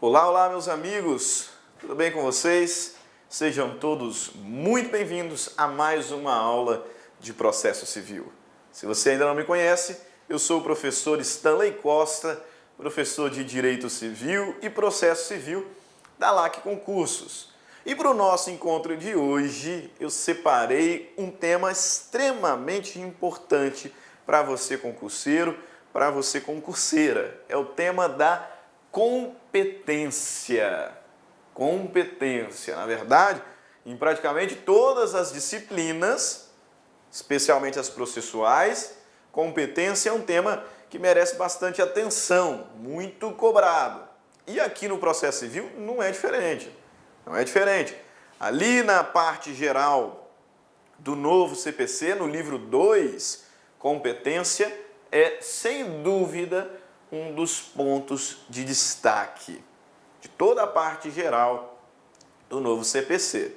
Olá, olá, meus amigos, tudo bem com vocês? Sejam todos muito bem-vindos a mais uma aula de processo civil. Se você ainda não me conhece, eu sou o professor Stanley Costa, professor de Direito Civil e Processo Civil da LAC Concursos. E para o nosso encontro de hoje, eu separei um tema extremamente importante para você concurseiro, para você concurseira. É o tema da competência. Competência, na verdade, em praticamente todas as disciplinas, especialmente as processuais, competência é um tema que merece bastante atenção, muito cobrado. E aqui no processo civil não é diferente. Não é diferente. Ali na parte geral do novo CPC, no livro 2, competência, é sem dúvida um dos pontos de destaque de toda a parte geral do novo CPC.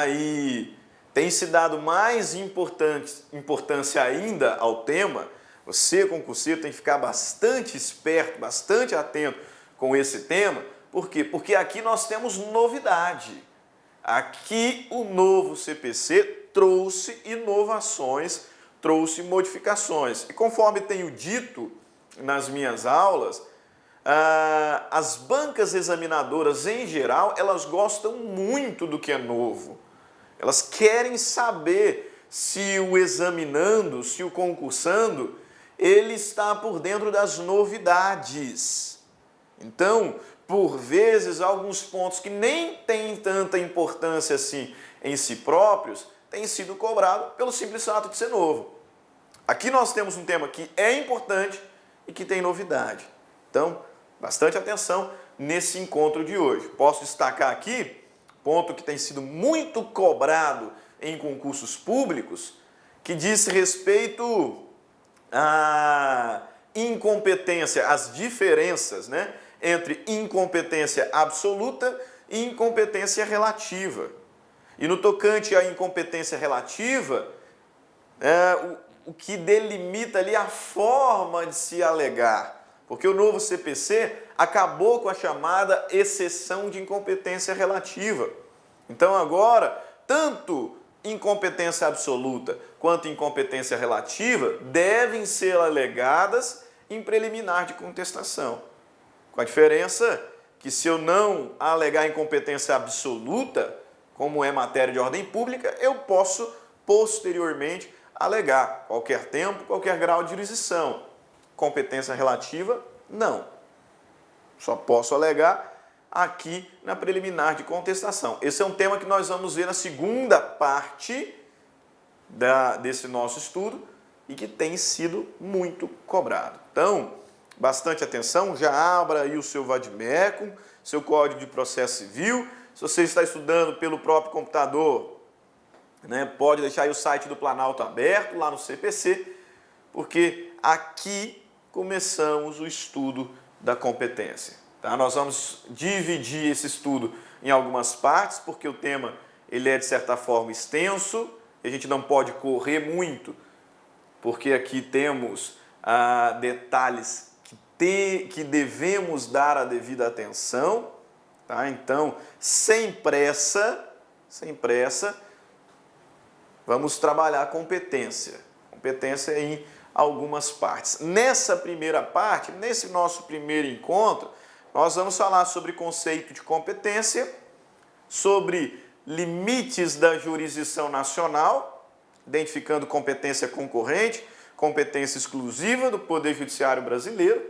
E tem se dado mais importância ainda ao tema. Você, concurseiro, tem que ficar bastante esperto, bastante atento com esse tema. Por quê? Porque aqui nós temos novidade. Aqui o novo CPC trouxe inovações, trouxe modificações. E conforme tenho dito nas minhas aulas, as bancas examinadoras em geral, elas gostam muito do que é novo. Elas querem saber se o examinando, se o concursando, ele está por dentro das novidades. Então, por vezes, alguns pontos que nem têm tanta importância assim em si próprios, têm sido cobrados pelo simples fato de ser novo. Aqui nós temos um tema que é importante e que tem novidade. Então, bastante atenção nesse encontro de hoje. Posso destacar aqui, ponto que tem sido muito cobrado em concursos públicos, que diz respeito à incompetência, as diferenças, né, entre incompetência absoluta e incompetência relativa. E no tocante à incompetência relativa, o que delimita ali a forma de se alegar. Porque o novo CPC acabou com a chamada exceção de incompetência relativa. Então agora, tanto incompetência absoluta quanto incompetência relativa devem ser alegadas em preliminar de contestação. Com a diferença que se eu não alegar incompetência absoluta, como é matéria de ordem pública, eu posso posteriormente alegar qualquer tempo, qualquer grau de jurisdição. Competência relativa, não. Só posso alegar aqui na preliminar de contestação. Esse é um tema que nós vamos ver na segunda parte desse nosso estudo e que tem sido muito cobrado. Então, bastante atenção, já abra aí o seu vademecum, seu Código de Processo Civil. Se você está estudando pelo próprio computador, né, pode deixar aí o site do Planalto aberto, lá no CPC, porque aqui começamos o estudo da competência. Tá? Nós vamos dividir esse estudo em algumas partes, porque o tema ele é, de certa forma, extenso, e a gente não pode correr muito, porque aqui temos detalhes que devemos dar a devida atenção. Tá? Então, sem pressa, vamos trabalhar a competência. Competência em algumas partes. Nessa primeira parte, nesse nosso primeiro encontro, nós vamos falar sobre conceito de competência, sobre limites da jurisdição nacional, identificando competência concorrente, competência exclusiva do Poder Judiciário brasileiro,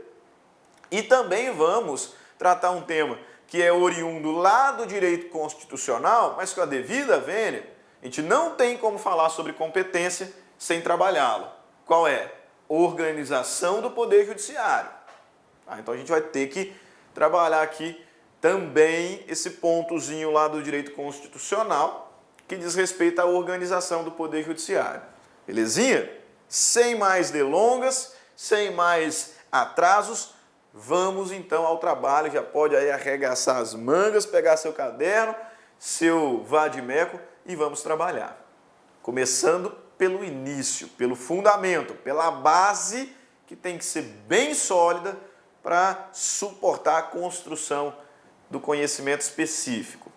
e também vamos tratar um tema que é oriundo lá do direito constitucional, mas com a devida vênia, a gente não tem como falar sobre competência sem trabalhá-la. Qual é? Organização do Poder Judiciário. Então a gente vai ter que trabalhar aqui também esse pontozinho lá do direito constitucional que diz respeito à organização do Poder Judiciário. Belezinha? Sem mais delongas, sem mais atrasos, vamos então ao trabalho. Já pode aí arregaçar as mangas, pegar seu caderno, seu vademecum e vamos trabalhar. Começando pelo início, pelo fundamento, pela base que tem que ser bem sólida para suportar a construção do conhecimento específico.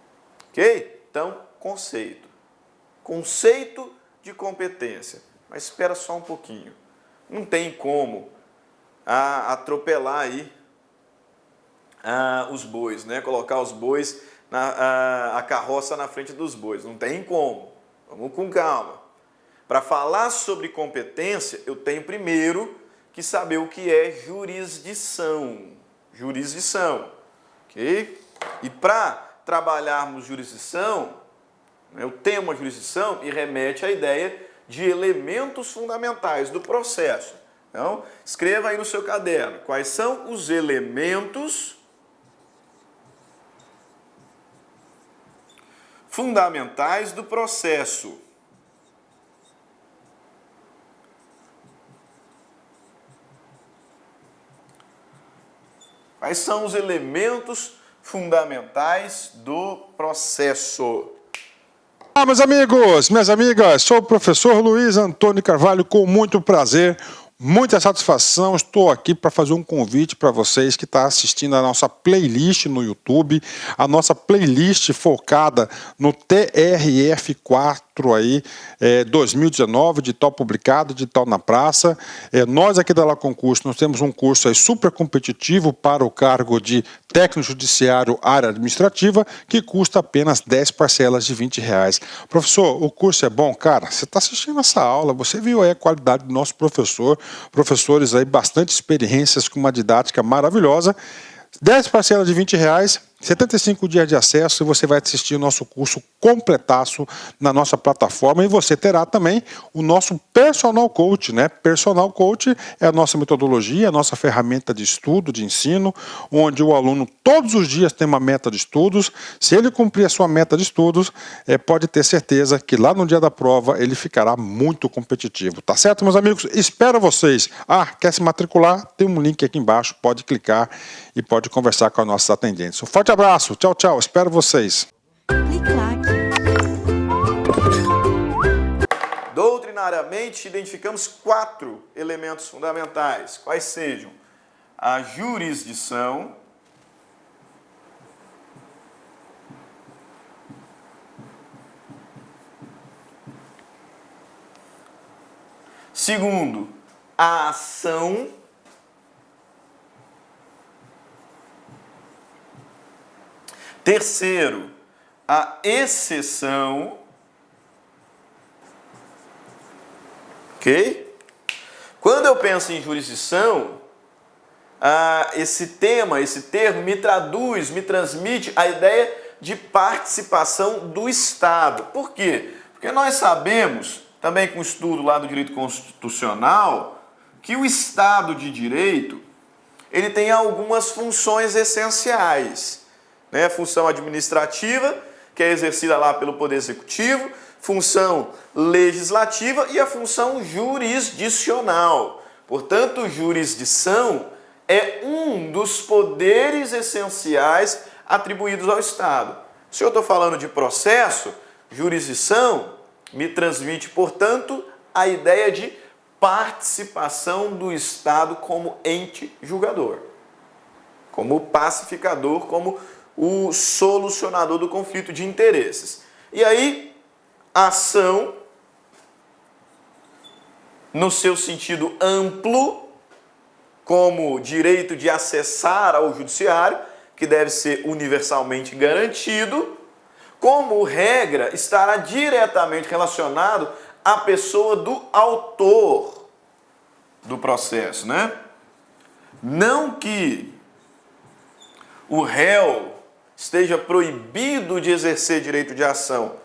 Ok? Então, conceito. Conceito de competência. Mas espera só um pouquinho. Não tem como atropelar aí os bois, né? Colocar os bois, a carroça na frente dos bois. Não tem como. Vamos com calma. Para falar sobre competência, eu tenho primeiro que saber o que é jurisdição. Jurisdição. Ok? E para trabalharmos jurisdição, o tema jurisdição e remete à ideia de elementos fundamentais do processo. Então, escreva aí no seu caderno quais são os elementos fundamentais do processo. Quais são os elementos fundamentais do processo? Olá, meus amigos, minhas amigas, sou o professor Luiz Antônio Carvalho, com muito prazer, muita satisfação, estou aqui para fazer um convite para vocês que estão assistindo a nossa playlist no YouTube, a nossa playlist focada no TRF4 aí, 2019, de tal publicado, de tal na praça. Nós aqui da La Concurso, nós temos um curso aí super competitivo para o cargo de técnico judiciário área administrativa, que custa apenas 10 parcelas de R$20. Professor, o curso é bom? Cara, você está assistindo essa aula, você viu aí a qualidade do nosso professor, professores aí bastante experiências com uma didática maravilhosa. 10 parcelas de R$20, 75 dias de acesso, e você vai assistir o nosso curso completaço na nossa plataforma, e você terá também o nosso Personal Coach, né? Personal Coach é a nossa metodologia, a nossa ferramenta de estudo, de ensino, onde o aluno todos os dias tem uma meta de estudos. Se ele cumprir a sua meta de estudos, pode ter certeza que lá no dia da prova ele ficará muito competitivo. Tá certo, meus amigos? Espero vocês. Quer se matricular? Tem um link aqui embaixo, pode clicar e pode conversar com os nossos atendentes. Um forte abraço, tchau, tchau, espero vocês. Doutrinariamente, identificamos 4 elementos fundamentais, quais sejam a jurisdição, segundo, a ação, terceiro, a exceção, ok? Quando eu penso em jurisdição, esse termo me transmite a ideia de participação do Estado. Por quê? Porque nós sabemos, também com o estudo lá do direito constitucional, que o Estado de Direito, ele tem algumas funções essenciais. Né? Função administrativa, que é exercida lá pelo Poder Executivo, função legislativa e a função jurisdicional. Portanto, jurisdição é um dos poderes essenciais atribuídos ao Estado. Se eu estou falando de processo, jurisdição me transmite, portanto, a ideia de participação do Estado como ente julgador, como pacificador, como o solucionador do conflito de interesses. E aí, ação, no seu sentido amplo, como direito de acessar ao judiciário, que deve ser universalmente garantido, como regra, estará diretamente relacionado à pessoa do autor do processo, né? Não que o réu esteja proibido de exercer direito de ação.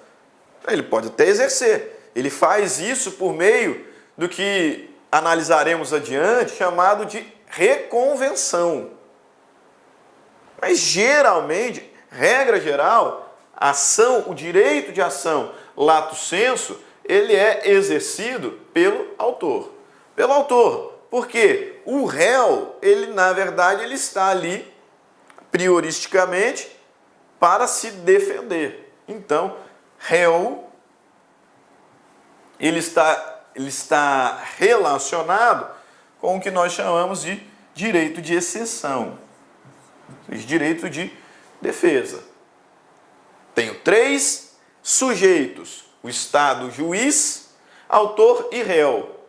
Ele pode até exercer. Ele faz isso por meio do que analisaremos adiante, chamado de reconvenção. Mas geralmente, regra geral, ação, o direito de ação lato sensu, ele é exercido pelo autor. Pelo autor. Porque o réu, ele na verdade, ele está ali prioristicamente para se defender. Então, réu, ele está relacionado com o que nós chamamos de direito de exceção. Direito de defesa. Tenho 3 sujeitos: o Estado, juiz, autor e réu.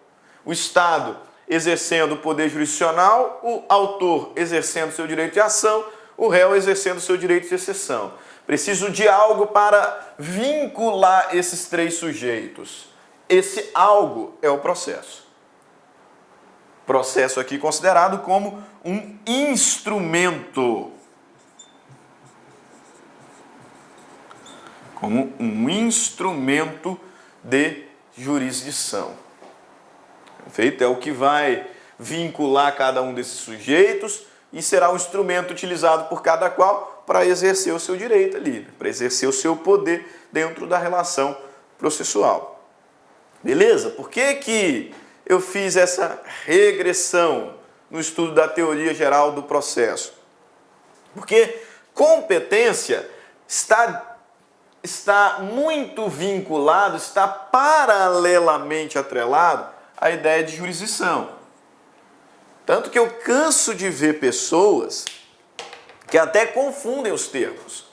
O Estado exercendo o poder jurisdicional, o autor exercendo seu direito de ação, o réu exercendo seu direito de exceção. Preciso de algo para vincular esses 3 sujeitos. Esse algo é o processo. Processo aqui considerado como um instrumento. Como um instrumento de jurisdição. Perfeito? É o que vai vincular cada um desses sujeitos e será um instrumento utilizado por cada qual para exercer o seu direito ali, para exercer o seu poder dentro da relação processual. Beleza? Por que eu fiz essa regressão no estudo da teoria geral do processo? Porque competência está muito vinculado, está paralelamente atrelado à ideia de jurisdição. Tanto que eu canso de ver pessoas que até confundem os termos,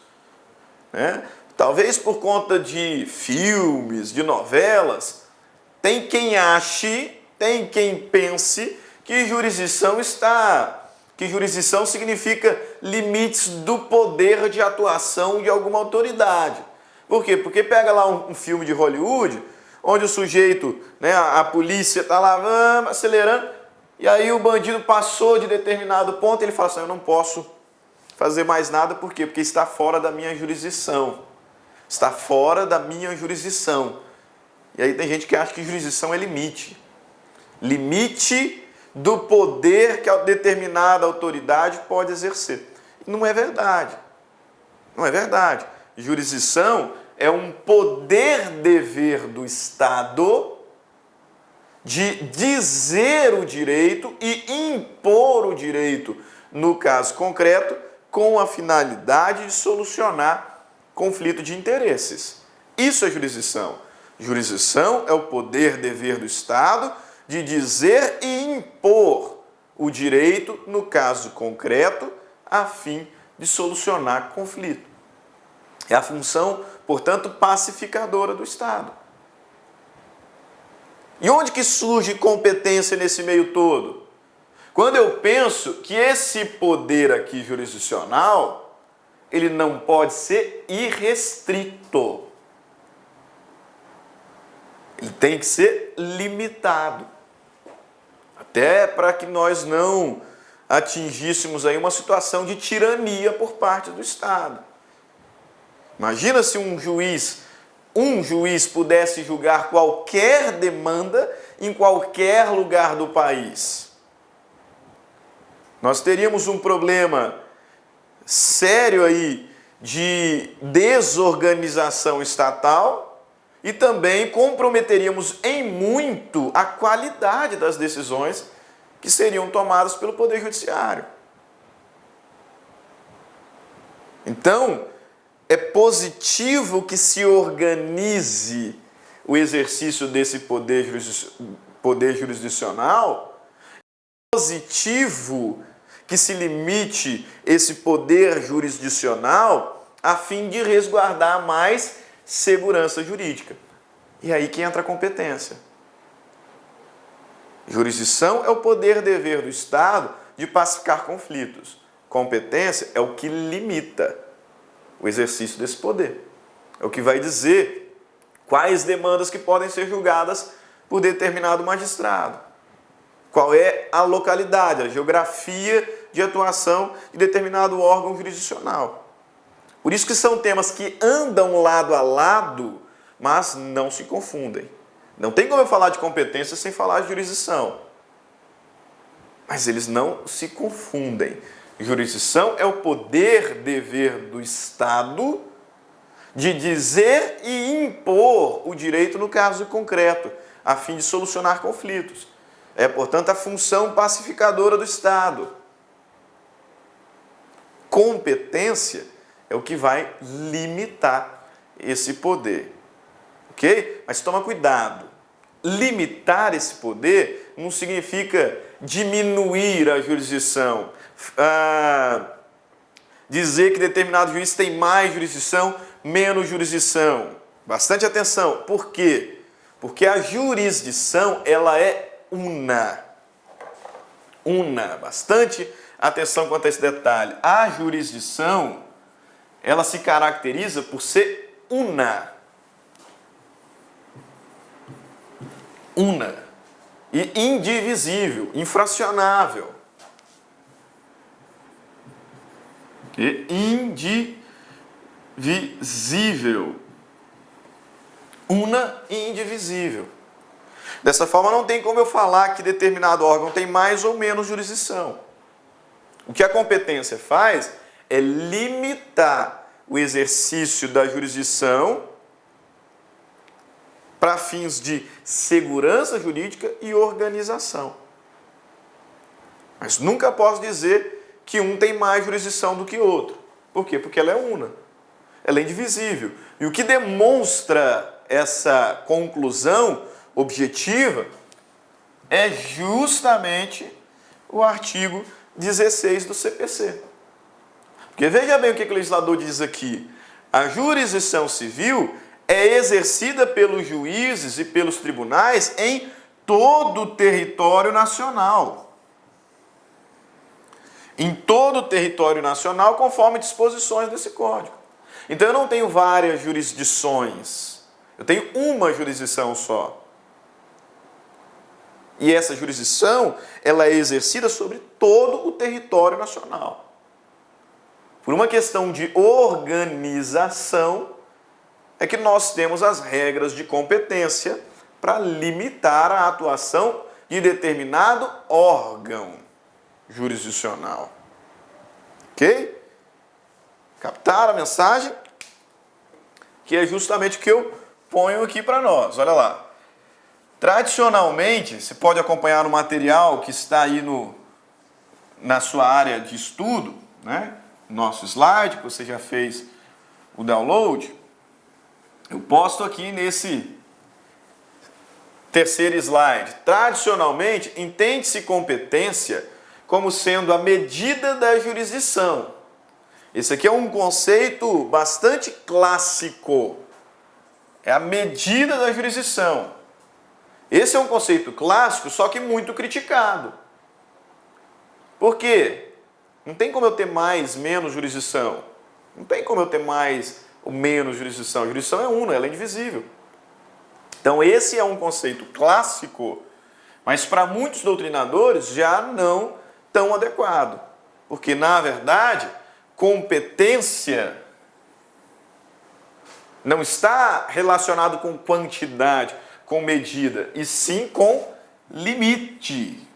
né? Talvez por conta de filmes, de novelas, tem quem ache, tem quem pense que jurisdição significa limites do poder de atuação de alguma autoridade. Por quê? Porque pega lá um filme de Hollywood, onde o sujeito, né, a polícia está lá acelerando, e aí o bandido passou de determinado ponto e ele fala assim: eu não posso fazer mais nada. Por quê? Porque está fora da minha jurisdição. Está fora da minha jurisdição. E aí tem gente que acha que jurisdição é limite. Limite do poder que a determinada autoridade pode exercer. Não é verdade. Não é verdade. Jurisdição é um poder-dever do Estado de dizer o direito e impor o direito, no caso concreto, com a finalidade de solucionar conflito de interesses. Isso é jurisdição. Jurisdição é o poder-dever do Estado de dizer e impor o direito, no caso concreto, a fim de solucionar conflito. É a função, portanto, pacificadora do Estado. E onde que surge competência nesse meio todo? Quando eu penso que esse poder aqui jurisdicional, ele não pode ser irrestrito. Ele tem que ser limitado. Até para que nós não atingíssemos aí uma situação de tirania por parte do Estado. Imagina se um juiz pudesse julgar qualquer demanda em qualquer lugar do país. Nós teríamos um problema sério aí de desorganização estatal e também comprometeríamos em muito a qualidade das decisões que seriam tomadas pelo Poder Judiciário. Então, é positivo que se organize o exercício desse poder jurisdicional, é positivo que se limite esse poder jurisdicional a fim de resguardar mais segurança jurídica. E aí que entra a competência. Jurisdição é o poder-dever do Estado de pacificar conflitos. Competência é o que limita o exercício desse poder. É o que vai dizer quais demandas que podem ser julgadas por determinado magistrado. Qual é a localidade, a geografia de atuação de determinado órgão jurisdicional. Por isso que são temas que andam lado a lado, mas não se confundem. Não tem como eu falar de competência sem falar de jurisdição. Mas eles não se confundem. Jurisdição é o poder-dever do Estado de dizer e impor o direito no caso concreto, a fim de solucionar conflitos. É, portanto, a função pacificadora do Estado. Competência é o que vai limitar esse poder. Ok? Mas toma cuidado. Limitar esse poder não significa diminuir a jurisdição, dizer que determinado juiz tem mais jurisdição, menos jurisdição. Bastante atenção. Por quê? Porque a jurisdição, ela é una. Una. Bastante atenção quanto a esse detalhe. A jurisdição, ela se caracteriza por ser una. Una. E indivisível, infracionável. E indivisível. Una e indivisível. Dessa forma, não tem como eu falar que determinado órgão tem mais ou menos jurisdição. O que a competência faz é limitar o exercício da jurisdição para fins de segurança jurídica e organização. Mas nunca posso dizer que um tem mais jurisdição do que outro. Por quê? Porque ela é una. Ela é indivisível. E o que demonstra essa conclusão objetiva é justamente o artigo 16 do CPC. Porque veja bem o que o legislador diz aqui. A jurisdição civil é exercida pelos juízes e pelos tribunais em todo o território nacional. Em todo o território nacional, conforme disposições desse código. Então eu não tenho várias jurisdições. Eu tenho uma jurisdição só. E essa jurisdição, ela é exercida sobre todo o território nacional. Por uma questão de organização, é que nós temos as regras de competência para limitar a atuação de determinado órgão jurisdicional. Ok? Captaram a mensagem? Que é justamente o que eu ponho aqui para nós. Olha lá. Tradicionalmente, você pode acompanhar no material que está aí na sua área de estudo, né? Nosso slide, que você já fez o download. Eu posto aqui nesse terceiro slide. Tradicionalmente, entende-se competência como sendo a medida da jurisdição. Esse aqui é um conceito bastante clássico. É a medida da jurisdição. Esse é um conceito clássico, só que muito criticado. Por quê? Não tem como eu ter mais, menos jurisdição. Não tem como eu ter mais ou menos jurisdição. A jurisdição é una, ela é indivisível. Então esse é um conceito clássico, mas para muitos doutrinadores já não tão adequado. Porque, na verdade, competência não está relacionado com quantidade, com medida, e sim com limite.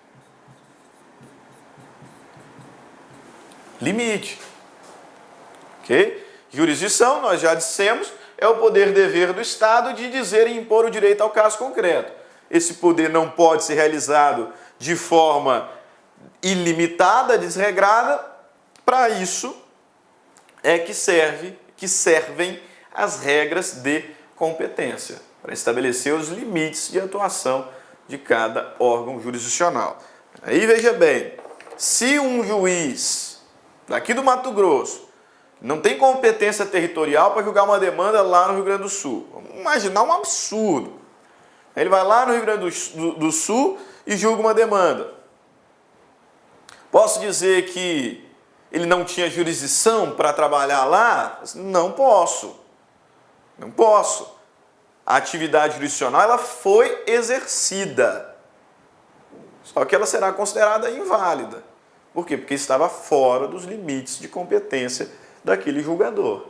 Limite. Ok? Jurisdição, nós já dissemos, é o poder-dever do Estado de dizer e impor o direito ao caso concreto. Esse poder não pode ser realizado de forma ilimitada, desregrada. Para isso é que servem as regras de competência, para estabelecer os limites de atuação de cada órgão jurisdicional. Aí veja bem, se um juiz daqui do Mato Grosso não tem competência territorial para julgar uma demanda lá no Rio Grande do Sul, vamos imaginar um absurdo. Ele vai lá no Rio Grande do Sul e julga uma demanda. Posso dizer que ele não tinha jurisdição para trabalhar lá? Não posso. Não posso. A atividade jurisdicional ela foi exercida. Só que ela será considerada inválida. Por quê? Porque estava fora dos limites de competência daquele julgador.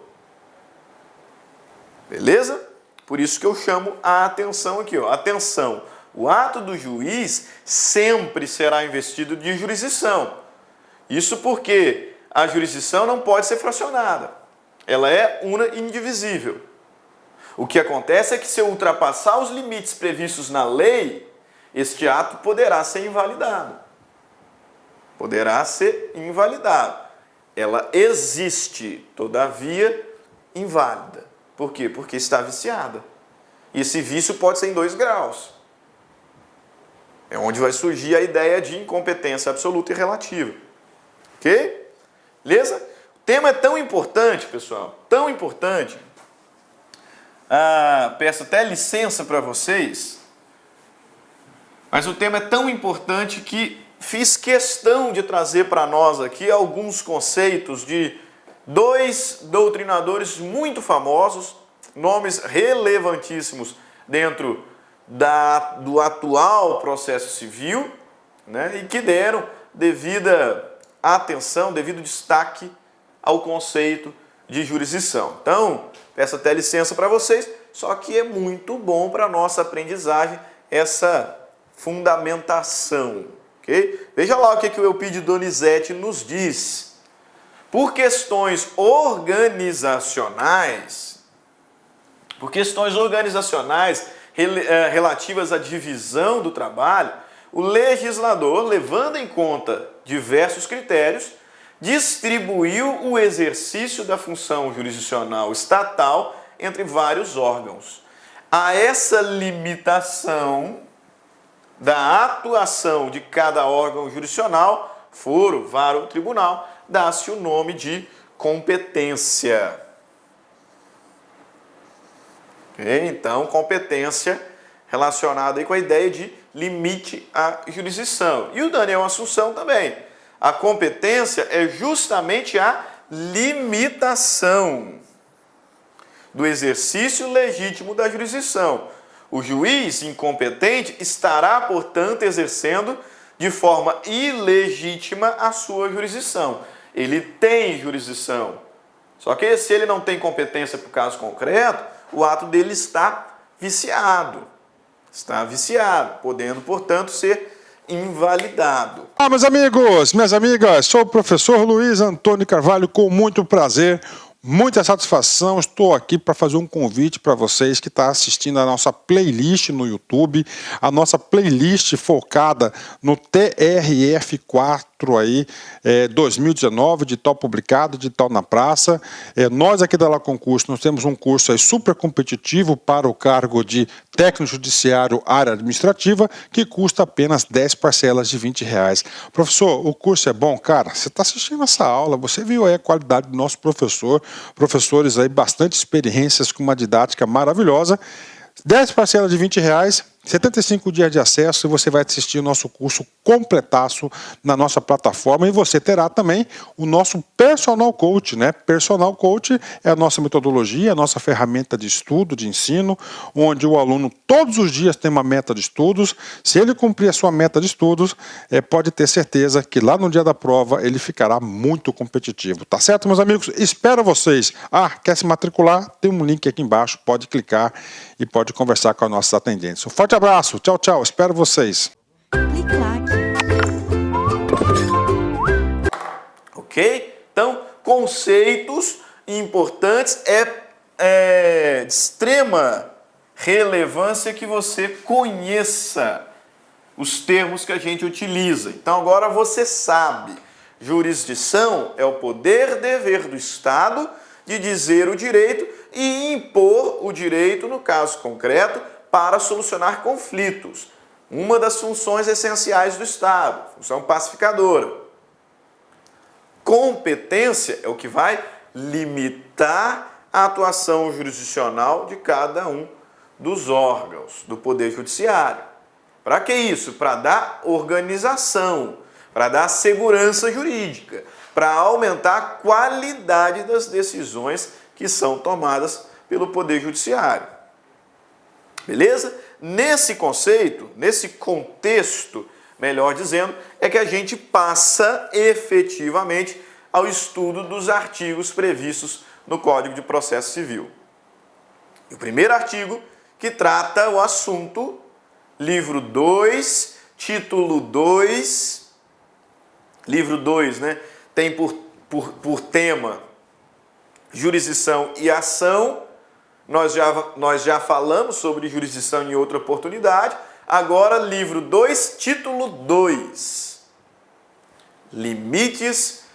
Beleza? Por isso que eu chamo a atenção aqui. Ó. Atenção, o ato do juiz sempre será investido de jurisdição. Isso porque a jurisdição não pode ser fracionada. Ela é una e indivisível. O que acontece é que se eu ultrapassar os limites previstos na lei, este ato poderá ser invalidado. Poderá ser invalidado. Ela existe, todavia, inválida. Por quê? Porque está viciada. E esse vício pode ser em 2 graus. É onde vai surgir a ideia de incompetência absoluta e relativa. Ok? Beleza? O tema é tão importante, pessoal, tão importante. Peço até licença para vocês, mas o tema é tão importante que fiz questão de trazer para nós aqui alguns conceitos de dois doutrinadores muito famosos, nomes relevantíssimos dentro do atual processo civil, né, e que deram devida atenção, devido destaque ao conceito de jurisdição. Então, peço até licença para vocês, só que é muito bom para a nossa aprendizagem essa fundamentação. Okay? Veja lá o que o Eupídio Donizete nos diz. Por questões organizacionais relativas à divisão do trabalho, o legislador, levando em conta diversos critérios, distribuiu o exercício da função jurisdicional estatal entre vários órgãos. A essa limitação da atuação de cada órgão jurisdicional, foro, vara ou tribunal, dá-se o nome de competência. Okay? Então, competência relacionada aí com a ideia de limite à jurisdição. E o Daniel Assunção também. A competência é justamente a limitação do exercício legítimo da jurisdição. O juiz incompetente estará, portanto, exercendo de forma ilegítima a sua jurisdição. Ele tem jurisdição. Só que se ele não tem competência para o caso concreto, o ato dele está viciado. Está viciado, podendo, portanto, ser invalidado. Meus amigos, minhas amigas, sou o professor Luiz Antônio Carvalho, com muito prazer, muita satisfação. Estou aqui para fazer um convite para vocês que estão assistindo a nossa playlist no YouTube, a nossa playlist focada no TRF4 aí, 2019, de tal publicado, de tal na praça. Nós aqui da La Concurso, nós temos um curso aí super competitivo para o cargo de técnico judiciário área administrativa, que custa apenas 10 parcelas de R$20. Professor, o curso é bom? Cara, você está assistindo essa aula, você viu aí a qualidade do nosso professor, professores aí bastante experiências com uma didática maravilhosa. 10 parcelas de R$20, 75 dias de acesso, e você vai assistir o nosso curso completaço na nossa plataforma, e você terá também o nosso Personal Coach, né? Personal Coach é a nossa metodologia, a nossa ferramenta de estudo, de ensino, onde o aluno todos os dias tem uma meta de estudos. Se ele cumprir a sua meta de estudos, pode ter certeza que lá no dia da prova ele ficará muito competitivo. Tá certo, meus amigos? Espero vocês. Quer se matricular? Tem um link aqui embaixo, pode clicar e pode conversar com os nossos atendentes. Um forte abraço, tchau, tchau, espero vocês. Ok? Então, conceitos importantes, de extrema relevância que você conheça os termos que a gente utiliza. Então, agora você sabe, jurisdição é o poder-dever do Estado de dizer o direito e impor o direito, no caso concreto, para solucionar conflitos. Uma das funções essenciais do Estado, função pacificadora. Competência é o que vai limitar a atuação jurisdicional de cada um dos órgãos do Poder Judiciário. Para que isso? Para dar organização, para dar segurança jurídica, para aumentar a qualidade das decisões que são tomadas pelo Poder Judiciário. Beleza? Nesse conceito, nesse contexto, melhor dizendo, é que a gente passa efetivamente ao estudo dos artigos previstos no Código de Processo Civil. E o primeiro artigo que trata o assunto, livro 2, título 2, livro 2, né, tem por tema jurisdição e ação. Nós já falamos sobre jurisdição em outra oportunidade. Agora, livro 2, título 2. Limites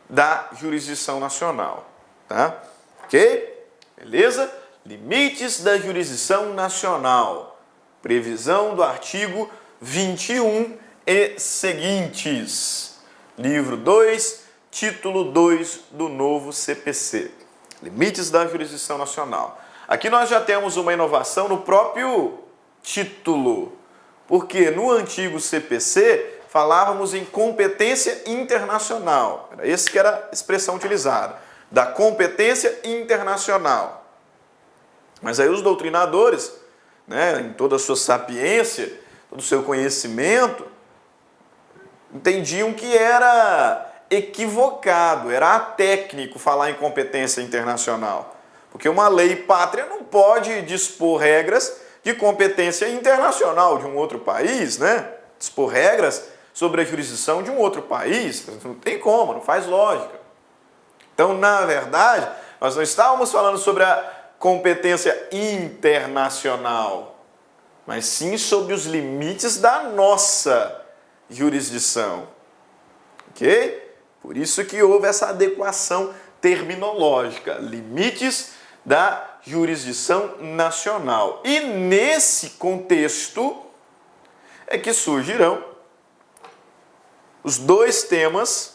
da jurisdição nacional. Tá? Ok? Beleza? Limites da jurisdição nacional. Previsão do artigo 21 e seguintes. Livro 2, título 2 do novo CPC, Limites da Jurisdição Nacional. Aqui nós já temos uma inovação no próprio título, porque no antigo CPC falávamos em competência internacional, era essa que era a expressão utilizada, da competência internacional. Mas aí os doutrinadores, né, em toda a sua sapiência, todo o seu conhecimento, entendiam que era equivocado, era atécnico falar em competência internacional. Porque uma lei pátria não pode dispor regras de competência internacional de um outro país, né? Dispor regras sobre a jurisdição de um outro país, não tem como, não faz lógica. Então, na verdade, nós não estávamos falando sobre a competência internacional, mas sim sobre os limites da nossa jurisdição. Ok? Por isso que houve essa adequação terminológica, limites da jurisdição nacional. E nesse contexto é que surgirão os dois temas: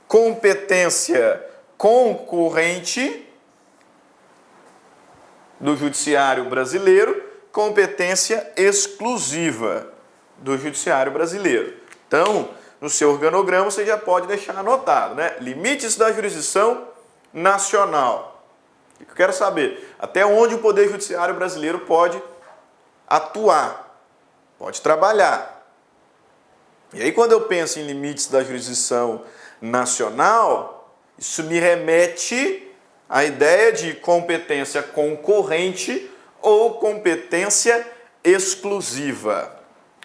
competência concorrente do Judiciário Brasileiro, competência exclusiva do Judiciário Brasileiro. Então, no seu organograma você já pode deixar anotado, né? Limites da jurisdição nacional. O que eu quero saber? Até onde o Poder Judiciário brasileiro pode atuar, pode trabalhar. E aí, quando eu penso em limites da jurisdição nacional, isso me remete à ideia de competência concorrente ou competência exclusiva.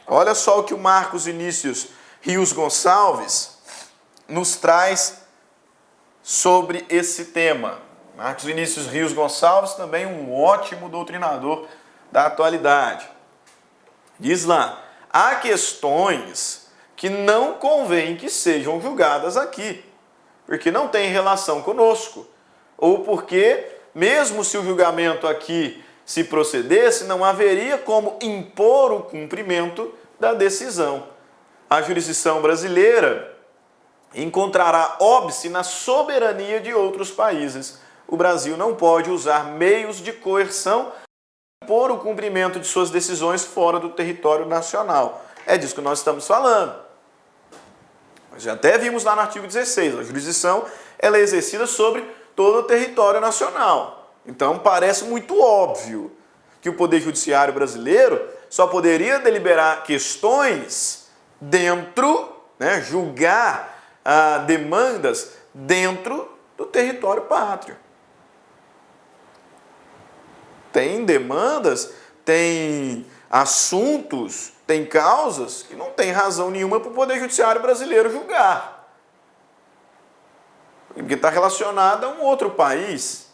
Olha só o que o Marcos Vinícius Rios Gonçalves nos traz sobre esse tema. Marcos Vinícius Rios Gonçalves, também um ótimo doutrinador da atualidade. Diz lá: há questões que não convém que sejam julgadas aqui, porque não tem relação conosco, ou porque, mesmo se o julgamento aqui se procedesse, não haveria como impor o cumprimento da decisão. A jurisdição brasileira encontrará óbice na soberania de outros países. O Brasil não pode usar meios de coerção para impor o cumprimento de suas decisões fora do território nacional. É disso que nós estamos falando. Nós já até vimos lá no artigo 16, a jurisdição ela é exercida sobre todo o território nacional. Então parece muito óbvio que o Poder Judiciário brasileiro só poderia deliberar questões dentro, né, julgar demandas dentro do território pátrio. Tem demandas, tem assuntos, tem causas que não tem razão nenhuma para o Poder Judiciário brasileiro julgar. Porque está relacionado a um outro país,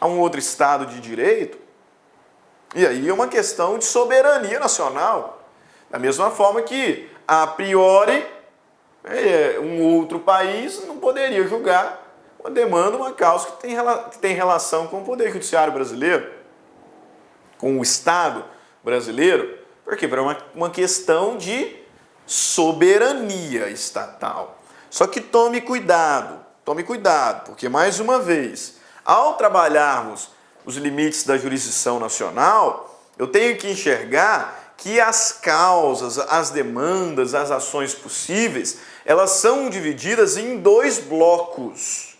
a um outro Estado de direito. E aí é uma questão de soberania nacional. Da mesma forma que, a priori, um outro país não poderia julgar uma demanda, uma causa que tem relação com o Poder Judiciário brasileiro, com o Estado brasileiro. Por quê? Para uma questão de soberania estatal. Só que tome cuidado, porque, mais uma vez, ao trabalharmos os limites da jurisdição nacional, eu tenho que enxergar que as causas, as demandas, as ações possíveis, elas são divididas em dois blocos.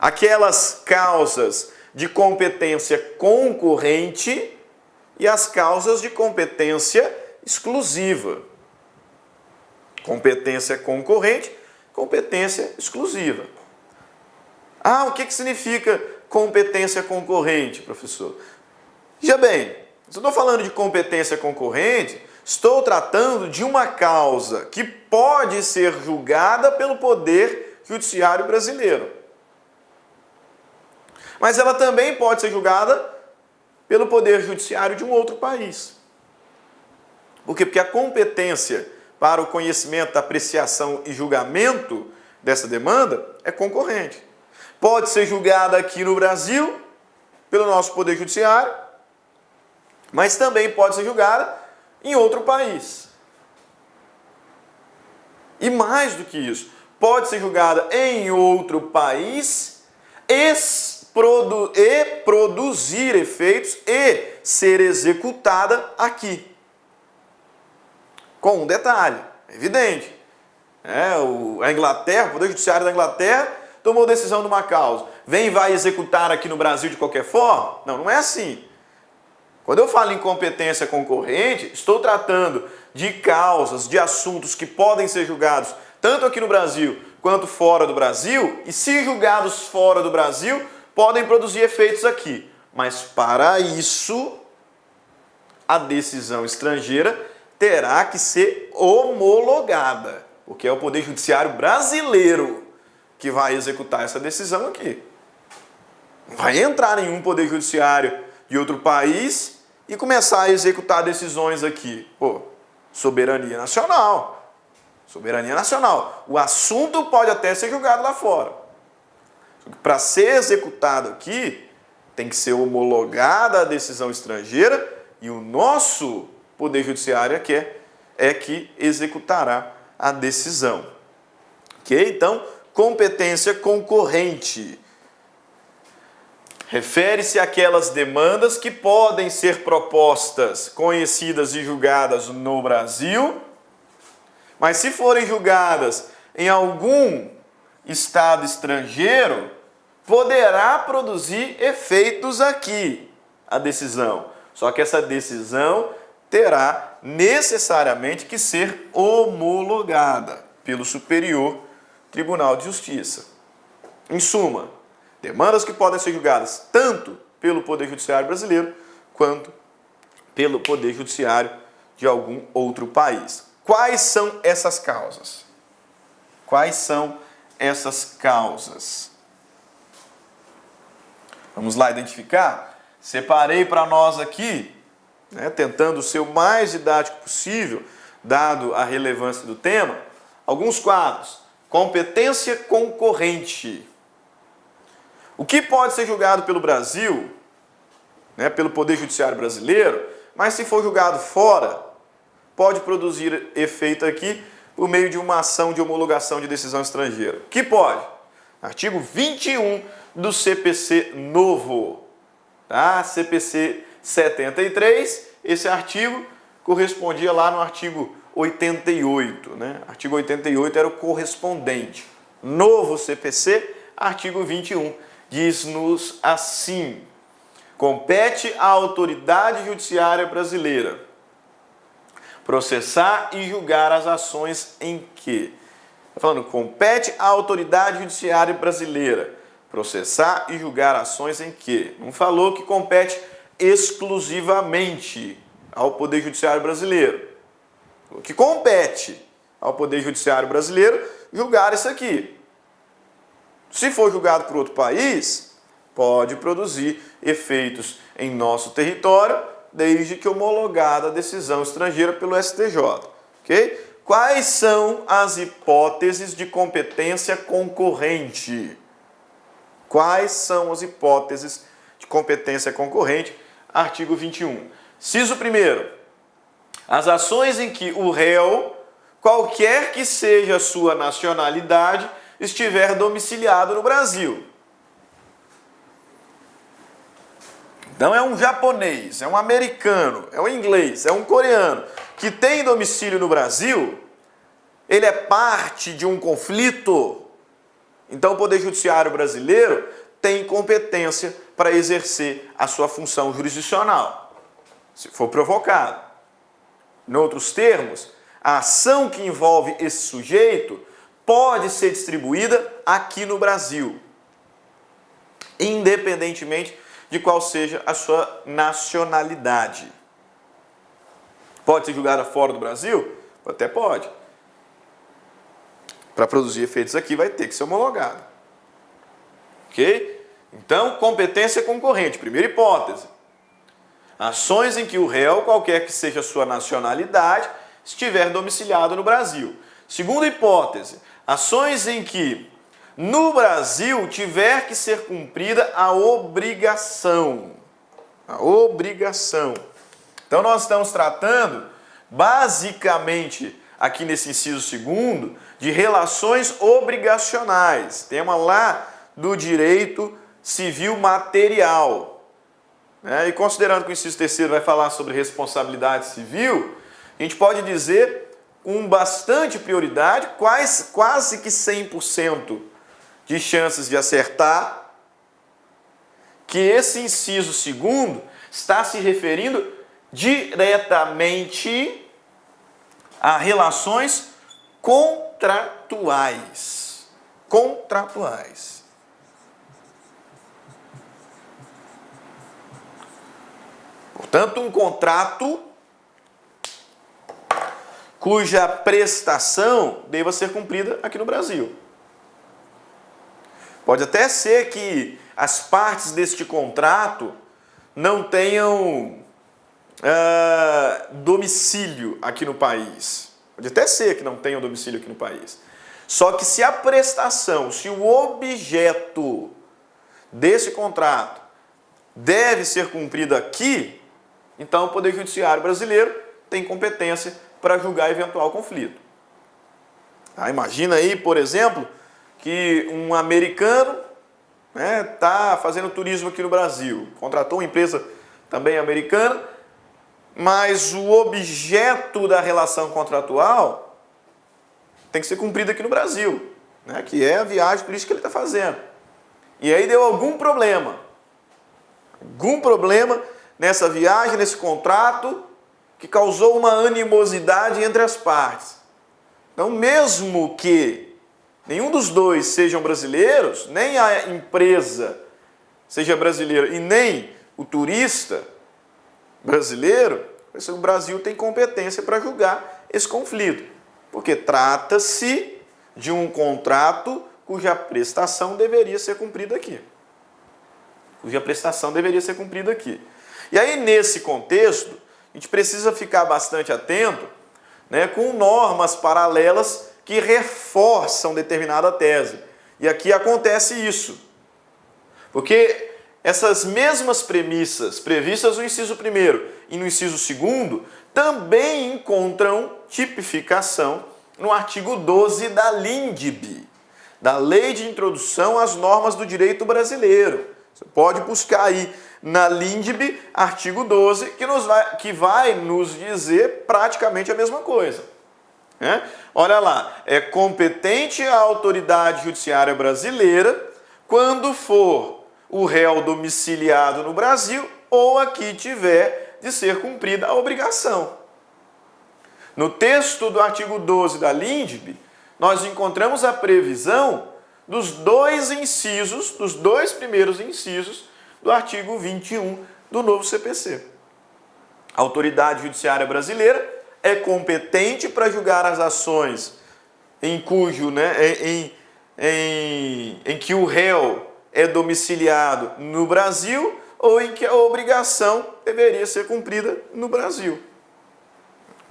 Aquelas causas de competência concorrente e as causas de competência exclusiva. Competência concorrente, competência exclusiva. O que significa competência concorrente, professor? Veja bem, se eu estou falando de competência concorrente, estou tratando de uma causa que pode ser julgada pelo Poder Judiciário brasileiro. Mas ela também pode ser julgada pelo Poder Judiciário de um outro país. Por quê? Porque a competência para o conhecimento, apreciação e julgamento dessa demanda é concorrente. Pode ser julgada aqui no Brasil, pelo nosso Poder Judiciário, mas também pode ser julgada em outro país. E mais do que isso, pode ser julgada em outro país e produzir efeitos e ser executada aqui. Com um detalhe, evidente. A Inglaterra, o Poder Judiciário da Inglaterra tomou decisão de uma causa. Vem e vai executar aqui no Brasil de qualquer forma? Não, não é assim. Quando eu falo em competência concorrente, estou tratando de causas, de assuntos que podem ser julgados tanto aqui no Brasil quanto fora do Brasil, e se julgados fora do Brasil, podem produzir efeitos aqui. Mas para isso, a decisão estrangeira terá que ser homologada, porque é o Poder Judiciário brasileiro que vai executar essa decisão aqui. Não vai entrar nenhum Poder Judiciário de outro país e começar a executar decisões aqui. Pô, soberania nacional. Soberania nacional. O assunto pode até ser julgado lá fora. Para ser executado aqui, tem que ser homologada a decisão estrangeira e o nosso Poder Judiciário é que executará a decisão. Ok? Então, competência concorrente. Refere-se àquelas demandas que podem ser propostas, conhecidas e julgadas no Brasil, mas se forem julgadas em algum estado estrangeiro, poderá produzir efeitos aqui, a decisão. Só que essa decisão terá necessariamente que ser homologada pelo Superior Tribunal de Justiça. Em suma, demandas que podem ser julgadas tanto pelo Poder Judiciário brasileiro quanto pelo Poder Judiciário de algum outro país. Quais são essas causas? Quais são essas causas? Vamos lá identificar? Separei para nós aqui, tentando ser o mais didático possível, dado a relevância do tema, alguns quadros. Competência concorrente. O que pode ser julgado pelo Brasil, pelo Poder Judiciário brasileiro, mas se for julgado fora, pode produzir efeito aqui por meio de uma ação de homologação de decisão estrangeira. Que pode? Artigo 21 do CPC novo, tá? CPC 73, esse artigo correspondia lá no artigo 88, Artigo 88 era o correspondente. Novo CPC, artigo 21, diz-nos assim: compete à autoridade judiciária brasileira processar e julgar as ações em que... Está falando, compete à autoridade judiciária brasileira processar e julgar ações em que... Não falou que compete exclusivamente ao Poder Judiciário brasileiro. Falou que compete ao Poder Judiciário brasileiro julgar isso aqui. Se for julgado por outro país, pode produzir efeitos em nosso território, desde que homologada a decisão estrangeira pelo STJ. Ok? Quais são as hipóteses de competência concorrente? Quais são as hipóteses de competência concorrente? Artigo 21. Inciso 1º. As ações em que o réu, qualquer que seja a sua nacionalidade, estiver domiciliado no Brasil. Então é um japonês, é um americano, é um inglês, é um coreano que tem domicílio no Brasil, ele é parte de um conflito. Então o Poder Judiciário brasileiro tem competência para exercer a sua função jurisdicional, se for provocado. Em outros termos, a ação que envolve esse sujeito pode ser distribuída aqui no Brasil, independentemente de qual seja a sua nacionalidade. Pode ser julgada fora do Brasil? Até pode. Para produzir efeitos aqui vai ter que ser homologado. Ok? Então, competência concorrente. Primeira hipótese. Ações em que o réu, qualquer que seja a sua nacionalidade, estiver domiciliado no Brasil. Segunda hipótese. Ações em que no Brasil tiver que ser cumprida a obrigação. A obrigação. Então nós estamos tratando, basicamente, aqui nesse inciso 2º, de relações obrigacionais, tema lá do direito civil material. E considerando que o inciso 3º vai falar sobre responsabilidade civil, a gente pode dizer com bastante prioridade, quase que 100% de chances de acertar, que esse inciso 2º está se referindo diretamente a relações contratuais. Contratuais. Portanto, um contrato cuja prestação deva ser cumprida aqui no Brasil. Pode até ser que as partes deste contrato não tenham domicílio aqui no país. Pode até ser que não tenham domicílio aqui no país. Só que se a prestação, se o objeto desse contrato deve ser cumprido aqui, então o Poder Judiciário brasileiro tem competência para julgar eventual conflito. Imagina aí, por exemplo, que um americano está fazendo turismo aqui no Brasil, contratou uma empresa também americana, mas o objeto da relação contratual tem que ser cumprido aqui no Brasil, que é a viagem turística que ele está fazendo. E aí deu algum problema nessa viagem, nesse contrato, que causou uma animosidade entre as partes. Então, mesmo que nenhum dos dois sejam brasileiros, nem a empresa seja brasileira e nem o turista brasileiro, o Brasil tem competência para julgar esse conflito, porque trata-se de um contrato cuja prestação deveria ser cumprida aqui. E aí, nesse contexto, a gente precisa ficar bastante atento, com normas paralelas que reforçam determinada tese. E aqui acontece isso. Porque essas mesmas premissas previstas no inciso 1º e no inciso 2º também encontram tipificação no artigo 12 da LINDB, da Lei de Introdução às Normas do Direito Brasileiro. Você pode buscar aí na LINDB, artigo 12, que vai nos dizer praticamente a mesma coisa. Olha lá, é competente a autoridade judiciária brasileira quando for o réu domiciliado no Brasil ou aqui tiver de ser cumprida a obrigação. No texto do artigo 12 da LINDB, nós encontramos a previsão dos dois primeiros incisos do artigo 21 do novo CPC. A autoridade judiciária brasileira é competente para julgar as ações em que o réu é domiciliado no Brasil ou em que a obrigação deveria ser cumprida no Brasil.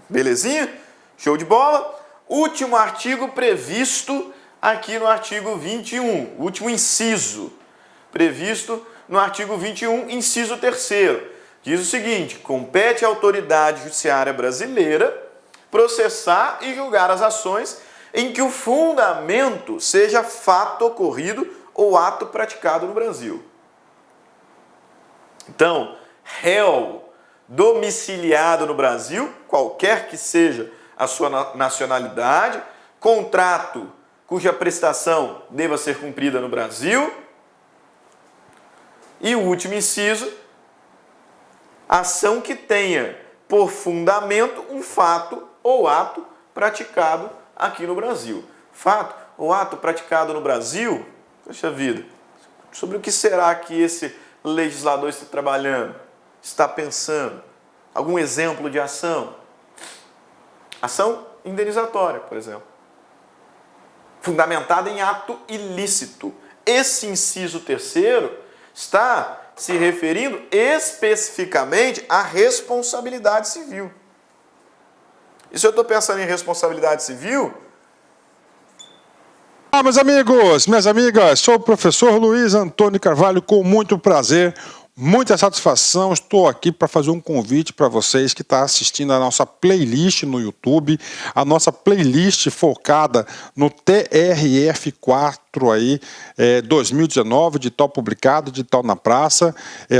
Belezinha? Show de bola? Último artigo previsto aqui no artigo 21, último inciso previsto no artigo 21, inciso 3º. Diz o seguinte: compete à autoridade judiciária brasileira processar e julgar as ações em que o fundamento seja fato ocorrido ou ato praticado no Brasil. Então, réu domiciliado no Brasil, qualquer que seja a sua nacionalidade, contrato cuja prestação deva ser cumprida no Brasil, e o último inciso, ação que tenha por fundamento um fato ou ato praticado aqui no Brasil. Fato ou ato praticado no Brasil, poxa vida, sobre o que será que esse legislador está trabalhando, está pensando? Algum exemplo de ação? Ação indenizatória, por exemplo. Fundamentada em ato ilícito. Esse inciso 3º está se referindo especificamente à responsabilidade civil. E se eu estou pensando em responsabilidade civil... Meus amigos, minhas amigas, sou o professor Luiz Antônio Carvalho, com muito prazer, muita satisfação. Estou aqui para fazer um convite para vocês que estão assistindo a nossa playlist no YouTube, a nossa playlist focada no TRF4 aí, 2019, de tal publicado, de tal na praça.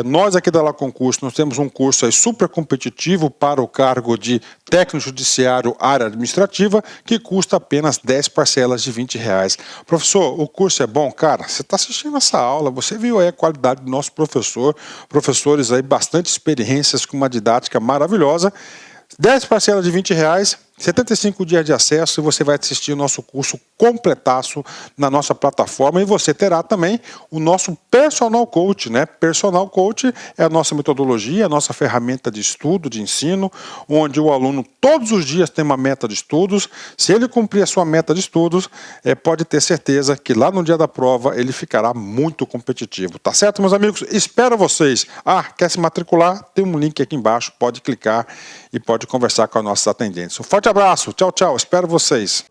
Nós aqui da La Concurso, nós temos um curso aí super competitivo para o cargo de técnico judiciário área administrativa, que custa apenas 10 parcelas de R$20. Professor, o curso é bom? Cara, você está assistindo essa aula, você viu aí a qualidade do nosso professor, professores aí bastante experiências com uma didática maravilhosa. 10 parcelas de R$20, 75 dias de acesso e você vai assistir o nosso curso completaço na nossa plataforma e você terá também o nosso Personal Coach, né? Personal Coach é a nossa metodologia, a nossa ferramenta de estudo, de ensino, onde o aluno todos os dias tem uma meta de estudos. Se ele cumprir a sua meta de estudos, pode ter certeza que lá no dia da prova ele ficará muito competitivo. Tá certo, meus amigos? Espero vocês. Quer se matricular? Tem um link aqui embaixo, pode clicar e pode conversar com os nossos atendentes. Um forte abraço, tchau, tchau, espero vocês.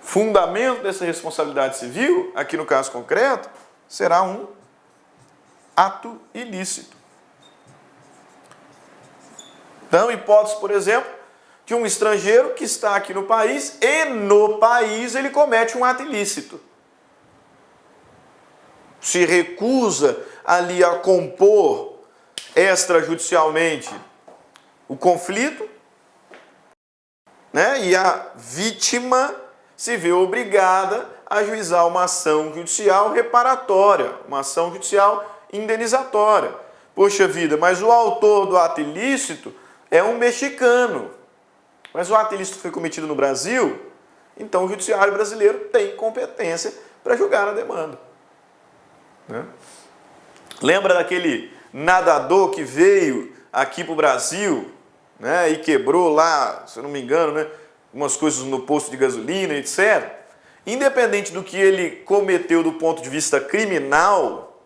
Fundamento dessa responsabilidade civil, aqui no caso concreto, será um ato ilícito. Então, hipótese, por exemplo, de um estrangeiro que está aqui no país e no país ele comete um ato ilícito. Se recusa ali a compor extrajudicialmente o conflito, né? E a vítima se vê obrigada a ajuizar uma ação judicial reparatória, uma ação judicial indenizatória. Poxa vida, mas o autor do ato ilícito é um mexicano. Mas o ato ilícito foi cometido no Brasil, então o judiciário brasileiro tem competência para julgar a demanda. Né? Lembra daquele nadador que veio aqui para o Brasil, né, e quebrou lá, se eu não me engano, né, umas coisas no posto de gasolina, etc. Independente do que ele cometeu do ponto de vista criminal,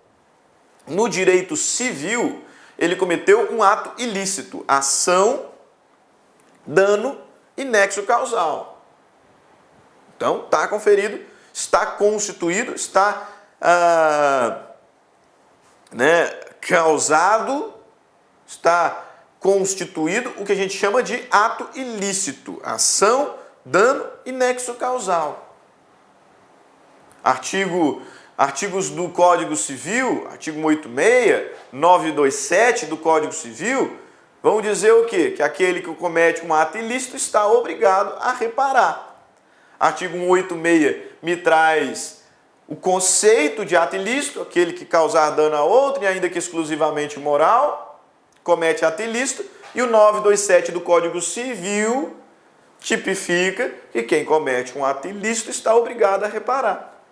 no direito civil, ele cometeu um ato ilícito, ação, dano e nexo causal. Então, está conferido, está constituído, está causado, está constituído o que a gente chama de ato ilícito, ação, dano e nexo causal. Artigos do Código Civil, artigo 186, 927 do Código Civil, vão dizer o quê? Que aquele que comete um ato ilícito está obrigado a reparar. Artigo 186 me traz o conceito de ato ilícito, aquele que causar dano a outro, e ainda que exclusivamente moral, comete ato ilícito, e o 927 do Código Civil tipifica que quem comete um ato ilícito está obrigado a reparar.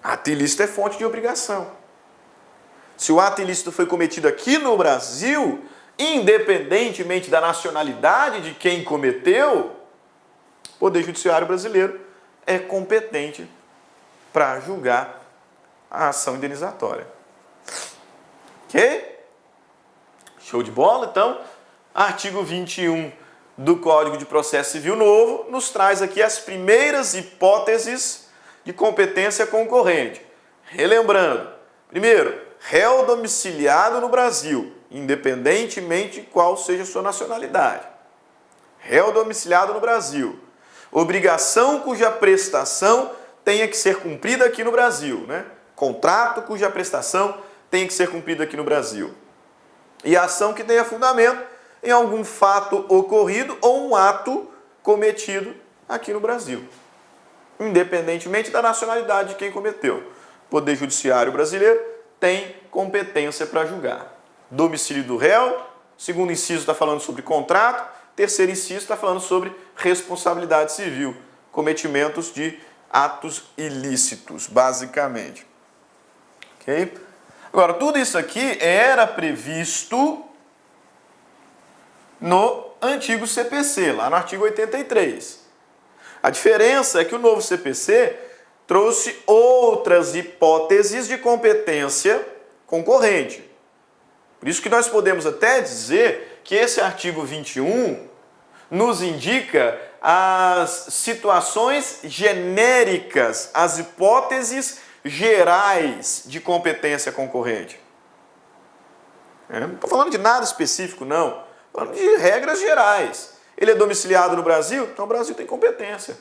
Ato ilícito é fonte de obrigação. Se o ato ilícito foi cometido aqui no Brasil, independentemente da nacionalidade de quem cometeu, o Poder Judiciário brasileiro é competente para julgar a ação indenizatória. Ok? Show de bola? Então, artigo 21 do Código de Processo Civil Novo nos traz aqui as primeiras hipóteses de competência concorrente. Relembrando, primeiro, réu domiciliado no Brasil, independentemente de qual seja a sua nacionalidade. Réu domiciliado no Brasil. Obrigação cuja prestação tenha que ser cumprida aqui no Brasil, né? Contrato cuja prestação tenha que ser cumprida aqui no Brasil. E a ação que tenha fundamento em algum fato ocorrido ou um ato cometido aqui no Brasil, independentemente da nacionalidade de quem cometeu. O Poder Judiciário brasileiro tem competência para julgar. Domicílio do réu, segundo inciso está falando sobre contrato, terceiro inciso está falando sobre responsabilidade civil, cometimentos de atos ilícitos, basicamente. Ok? Agora, tudo isso aqui era previsto no antigo CPC, lá no artigo 83. A diferença é que o novo CPC trouxe outras hipóteses de competência concorrente. Por isso que nós podemos até dizer que esse artigo 21 nos indica as situações genéricas, as hipóteses gerais de competência concorrente. Não estou falando de nada específico, não. Estou falando de regras gerais. Ele é domiciliado no Brasil, então o Brasil tem competência.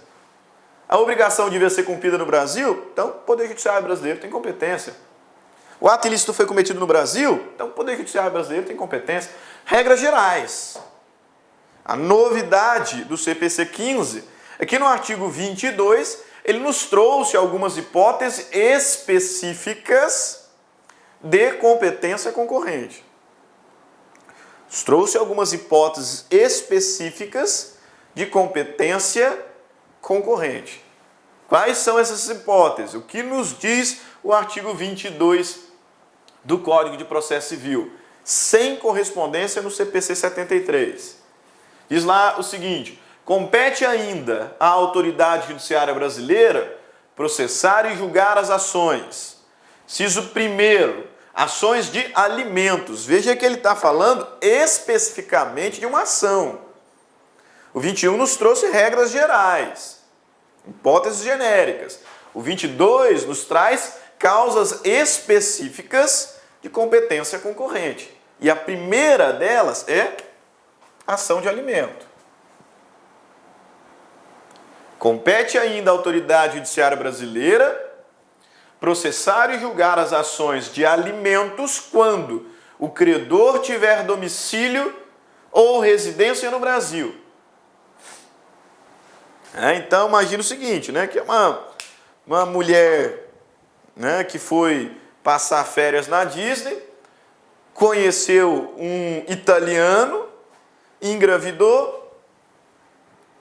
A obrigação devia ser cumprida no Brasil, então o Poder Judiciário brasileiro tem competência. O ato ilícito foi cometido no Brasil, então o Poder Judiciário brasileiro tem competência. Regras gerais. A novidade do CPC 15 é que no artigo 22 ele nos trouxe algumas hipóteses específicas de competência concorrente. Nos trouxe algumas hipóteses específicas de competência concorrente. Quais são essas hipóteses? O que nos diz o artigo 22 do Código de Processo Civil, sem correspondência no CPC 73? Diz lá o seguinte: compete ainda à autoridade judiciária brasileira processar e julgar as ações. Inciso 1º, ações de alimentos. Veja que ele está falando especificamente de uma ação. O 21 nos trouxe regras gerais, hipóteses genéricas. O 22 nos traz causas específicas de competência concorrente. E a primeira delas é ação de alimento. Compete ainda à autoridade judiciária brasileira processar e julgar as ações de alimentos quando o credor tiver domicílio ou residência no Brasil. Então, imagina o seguinte, que é uma mulher, que foi passar férias na Disney, conheceu um italiano, engravidou,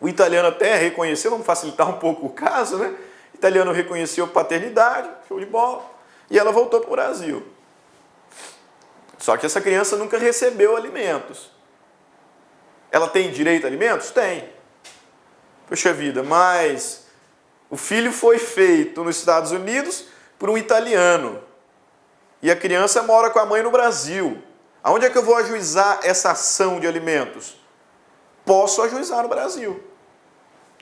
o italiano até reconheceu, vamos facilitar um pouco o caso, O italiano reconheceu a paternidade, show de bola, e ela voltou para o Brasil. Só que essa criança nunca recebeu alimentos. Ela tem direito a alimentos? Tem. Poxa vida, mas o filho foi feito nos Estados Unidos por um italiano. E a criança mora com a mãe no Brasil. Aonde é que eu vou ajuizar essa ação de alimentos? Posso ajuizar no Brasil.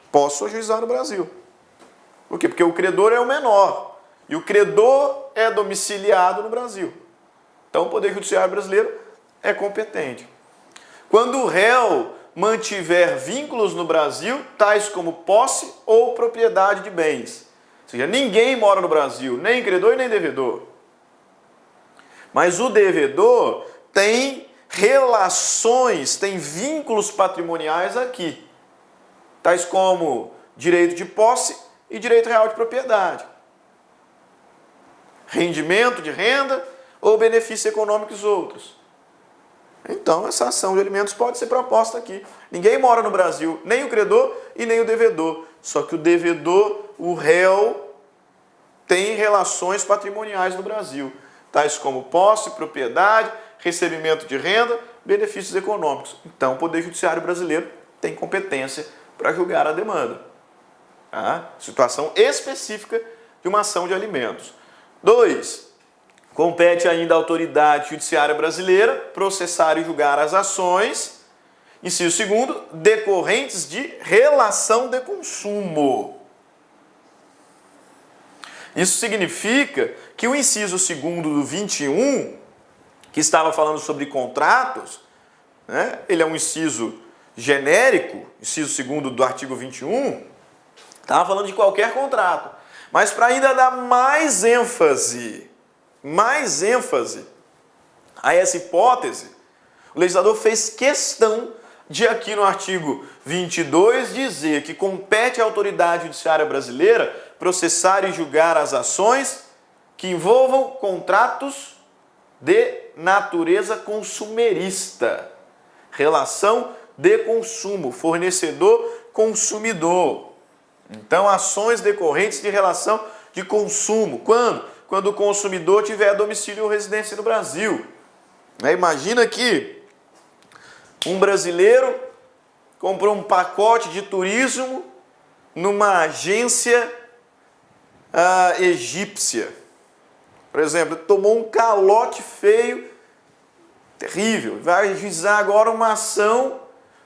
Posso ajuizar no Brasil. Por quê? Porque o credor é o menor. E o credor é domiciliado no Brasil. Então o Poder Judiciário brasileiro é competente. Quando o réu mantiver vínculos no Brasil, tais como posse ou propriedade de bens. Ou seja, ninguém mora no Brasil, nem credor e nem devedor. Mas o devedor tem relações, tem vínculos patrimoniais aqui, tais como direito de posse e direito real de propriedade. Rendimento de renda ou benefícios econômicos outros. Então, essa ação de alimentos pode ser proposta aqui. Ninguém mora no Brasil, nem o credor e nem o devedor. Só que o devedor, o réu, tem relações patrimoniais no Brasil, tais como posse, propriedade, recebimento de renda, benefícios econômicos. Então, o Poder Judiciário brasileiro tem competência para julgar a demanda. Situação específica de uma ação de alimentos. 2. Compete ainda à autoridade judiciária brasileira processar e julgar as ações, inciso 2º, decorrentes de relação de consumo. Isso significa que o inciso 2º do 21, que estava falando sobre contratos, ele é um inciso genérico, inciso 2º do artigo 21, estava falando de qualquer contrato. Mas para ainda dar mais ênfase a essa hipótese, o legislador fez questão de aqui no artigo 22 dizer que compete à autoridade judiciária brasileira processar e julgar as ações que envolvam contratos de natureza consumerista, relação de consumo, fornecedor-consumidor. Então, ações decorrentes de relação de consumo. Quando? Quando o consumidor tiver domicílio ou residência no Brasil. Imagina que um brasileiro comprou um pacote de turismo numa agência egípcia. Por exemplo, tomou um calote feio, terrível. Vai ajuizar agora uma ação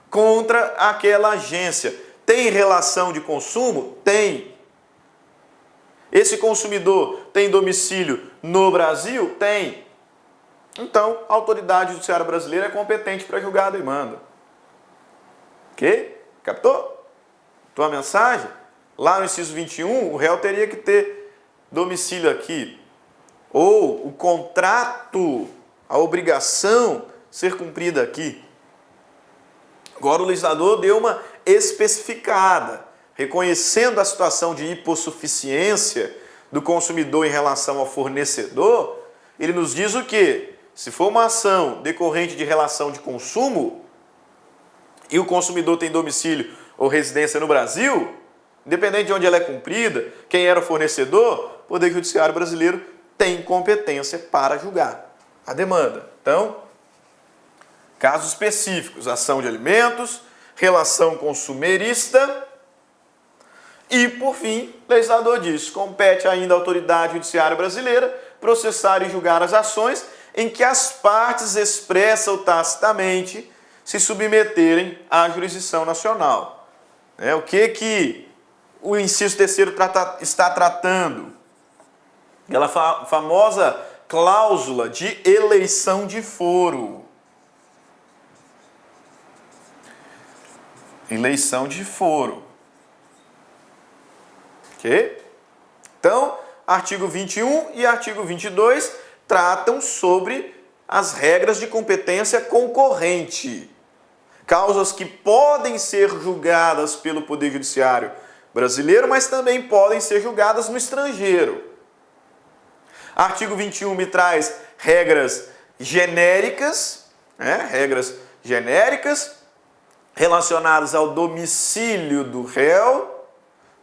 contra aquela agência. Tem relação de consumo? Tem. Esse consumidor tem domicílio no Brasil? Tem. Então, a autoridade judiciária brasileira é competente para julgar a demanda. Ok? Captou? Tua mensagem? Lá no inciso 21, o réu teria que ter domicílio aqui. Ou o contrato, a obrigação ser cumprida aqui. Agora o legislador deu uma especificada, reconhecendo a situação de hipossuficiência do consumidor em relação ao fornecedor. Ele nos diz o quê? Se for uma ação decorrente de relação de consumo e o consumidor tem domicílio ou residência no Brasil, independente de onde ela é cumprida, quem era o fornecedor, o Poder Judiciário brasileiro tem competência para julgar a demanda. Então, casos específicos, ação de alimentos, relação consumerista e, por fim, o legislador diz, compete ainda à autoridade judiciária brasileira processar e julgar as ações em que as partes expressam tacitamente se submeterem à jurisdição nacional. O que o inciso 3º está tratando? Aquela famosa cláusula de eleição de foro. Eleição de foro. Ok? Então, artigo 21 e artigo 22 tratam sobre as regras de competência concorrente. Causas que podem ser julgadas pelo Poder Judiciário brasileiro, mas também podem ser julgadas no estrangeiro. Artigo 21 me traz regras genéricas, relacionadas ao domicílio do réu,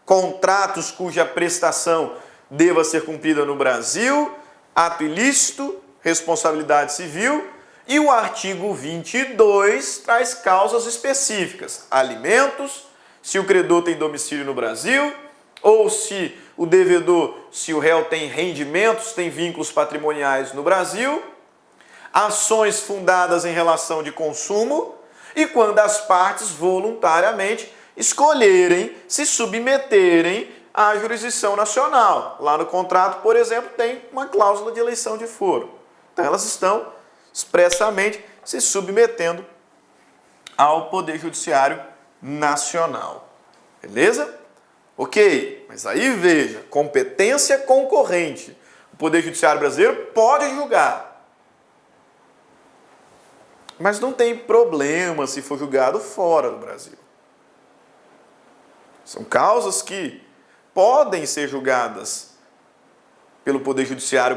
contratos cuja prestação deva ser cumprida no Brasil, ato ilícito, responsabilidade civil, e o artigo 22 traz causas específicas, alimentos, se o credor tem domicílio no Brasil, ou se o devedor, se o réu tem rendimentos, tem vínculos patrimoniais no Brasil, ações fundadas em relação de consumo, e quando as partes voluntariamente escolherem se submeterem à jurisdição nacional. Lá no contrato, por exemplo, tem uma cláusula de eleição de foro. Então elas estão expressamente se submetendo ao Poder Judiciário Nacional. Beleza? Ok, mas aí veja, competência concorrente. O Poder Judiciário brasileiro pode julgar. Mas não tem problema se for julgado fora do Brasil. São causas que podem ser julgadas pelo Poder Judiciário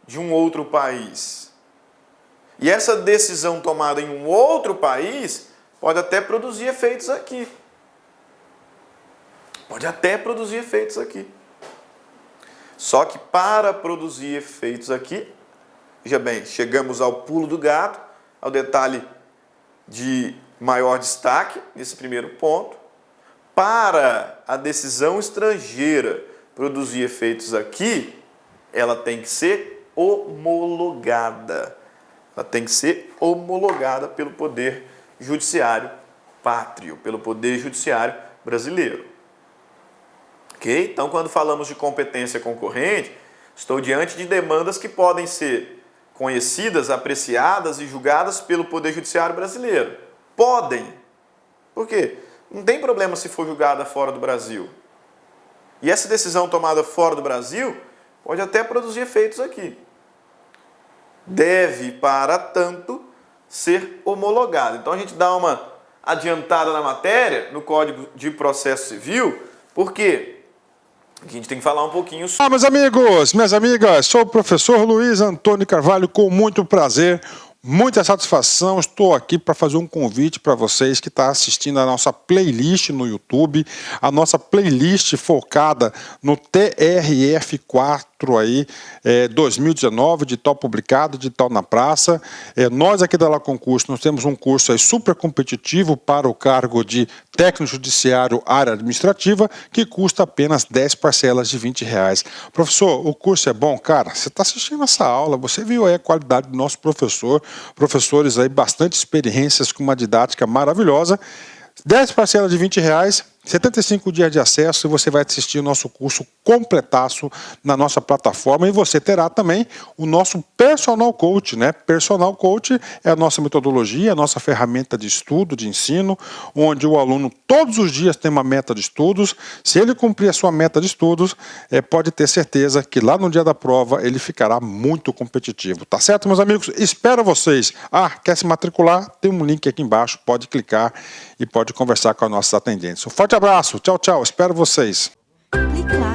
de um outro país. E essa decisão tomada em um outro país pode até produzir efeitos aqui. Só que para produzir efeitos aqui, veja bem, chegamos ao pulo do gato, ao detalhe de maior destaque nesse primeiro ponto. Para a decisão estrangeira produzir efeitos aqui, ela tem que ser homologada. Ela tem que ser homologada pelo Poder Judiciário pátrio, pelo Poder Judiciário brasileiro. Ok? Então, quando falamos de competência concorrente, estou diante de demandas que podem ser conhecidas, apreciadas e julgadas pelo Poder Judiciário brasileiro. Podem. Por quê? Não tem problema se for julgada fora do Brasil. E essa decisão tomada fora do Brasil pode até produzir efeitos aqui. Deve, para tanto, ser homologada. Então a gente dá uma adiantada na matéria, no Código de Processo Civil, porque a gente tem que falar um pouquinho sobre... Meus amigos, minhas amigas, sou o professor Luiz Antônio Carvalho, com muito prazer, muita satisfação, estou aqui para fazer um convite para vocês que estão assistindo a nossa playlist no YouTube, a nossa playlist focada no TRF4, aí, 2019, de tal publicado, de tal na praça. Nós aqui da La Concurso, nós temos um curso aí super competitivo para o cargo de técnico judiciário área administrativa, que custa apenas 10 parcelas de R$20. Professor, o curso é bom? Cara, você está assistindo essa aula, você viu aí a qualidade do nosso professor, professores aí bastante experiências com uma didática maravilhosa. 10 parcelas de R$20, 75 dias de acesso, e você vai assistir o nosso curso completaço na nossa plataforma, e você terá também o nosso Personal Coach, né? Personal Coach é a nossa metodologia, a nossa ferramenta de estudo, de ensino, onde o aluno todos os dias tem uma meta de estudos. Se ele cumprir a sua meta de estudos, pode ter certeza que lá no dia da prova ele ficará muito competitivo. Tá certo, meus amigos? Espero vocês. Quer se matricular? Tem um link aqui embaixo, pode clicar e pode conversar com os nossos atendentes. Um forte abraço, tchau, tchau, espero vocês. Clique lá.